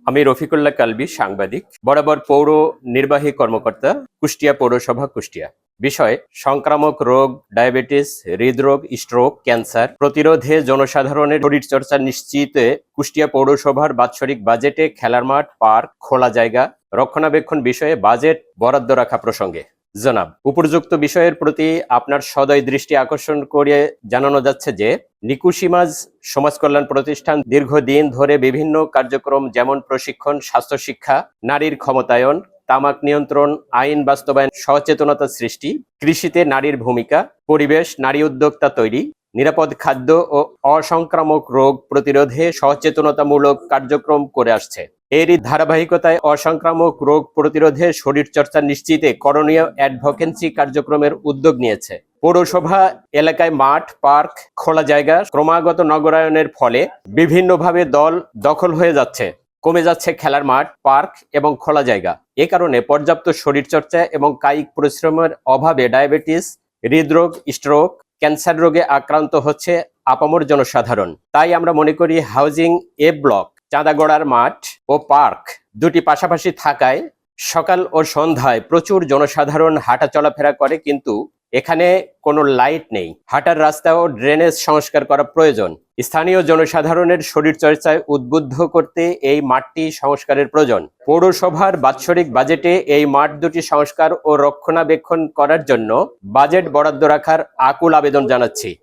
আমি রফিকুল্লাহ কালবি, সাংবাদিক, বরাবর পৌর নির্বাহী কর্মকর্তা, কুষ্টিয়া পৌরসভা, কুষ্টিয়া। বিষয়: সংক্রামক রোগ, ডায়াবেটিস, হৃদরোগ, স্ট্রোক, ক্যান্সার প্রতিরোধে জনসাধারণের শরীরচর্চা নিশ্চিতে কুষ্টিয়া পৌরসভার বাৎসরিক বাজেটে খেলার মাঠ, পার্ক, খোলা জায়গা রক্ষণাবেক্ষণ বিষয়ে বাজেট বরাদ্দ রাখা প্রসঙ্গে জনাব, উপযুক্ত বিষয়ের প্রতি আপনার সদয় দৃষ্টি আকর্ষণ করে জানানো যাচ্ছে যে নিকুশিমাজ সমাজ কল্যাণ প্রতিষ্ঠান দীর্ঘদিন ধরে বিভিন্ন কার্যক্রম যেমন প্রশিক্ষণ, স্বাস্থ্য শিক্ষা, নারীর ক্ষমতায়ন, তামাক নিয়ন্ত্রণ আইন বাস্তবায়ন, সচেতনতা সৃষ্টি, কৃষিতে নারীর ভূমিকা, পরিবেশ, নারী উদ্যোক্তা তৈরি, নিরাপদ খাদ্য ও অসংক্রামক রোগ প্রতিরোধে সচেতনতামূলক কার্যক্রম করে আসছে। এরই ধারাবাহিকতায় অসংক্রামক রোগ প্রতিরোধে শরীরচর্চা নিশ্চিতে করণীয় অ্যাডভোকেন্সি কার্যক্রমের উদ্যোগ নিয়েছে। পৌরসভা এলাকায় মাঠ, পার্ক, খোলা জায়গা ক্রমাগত নগরায়নের ফলে বিভিন্নভাবে দখল হয়ে যাচ্ছে। কমে যাচ্ছে খেলার মাঠ, পার্ক এবং খোলা জায়গা। এ কারণে পর্যাপ্ত শরীরচর্চা এবং কায়িক পরিশ্রমের অভাবে ডায়াবেটিস, হৃদরোগ, স্ট্রোক, ক্যান্সার রোগে আক্রান্ত হচ্ছে আপামর জনসাধারণ। তাই আমরা মনে করি হাউজিং এ ব্লক, চাঁদাগড়ার মাঠ ও পার্ক দুটি পাশাপাশি থাকায় সকাল ও সন্ধ্যায় প্রচুর জনসাধারণ হাঁটা চলাফেরা করে, কিন্তু এখানে কোনো লাইট নেই। হাঁটার রাস্তা ও ড্রেনেজ সংস্কার করা প্রয়োজন। স্থানীয় জনসাধারণের শরীরচর্চায় উদ্বুদ্ধ করতে এই মাঠটি সংস্কারের প্রয়োজন। পৌরসভার বাৎসরিক বাজেটে এই মাঠ দুটি সংস্কার ও রক্ষণাবেক্ষণ করার জন্য বাজেট বরাদ্দ রাখার আকুল আবেদন জানাচ্ছি।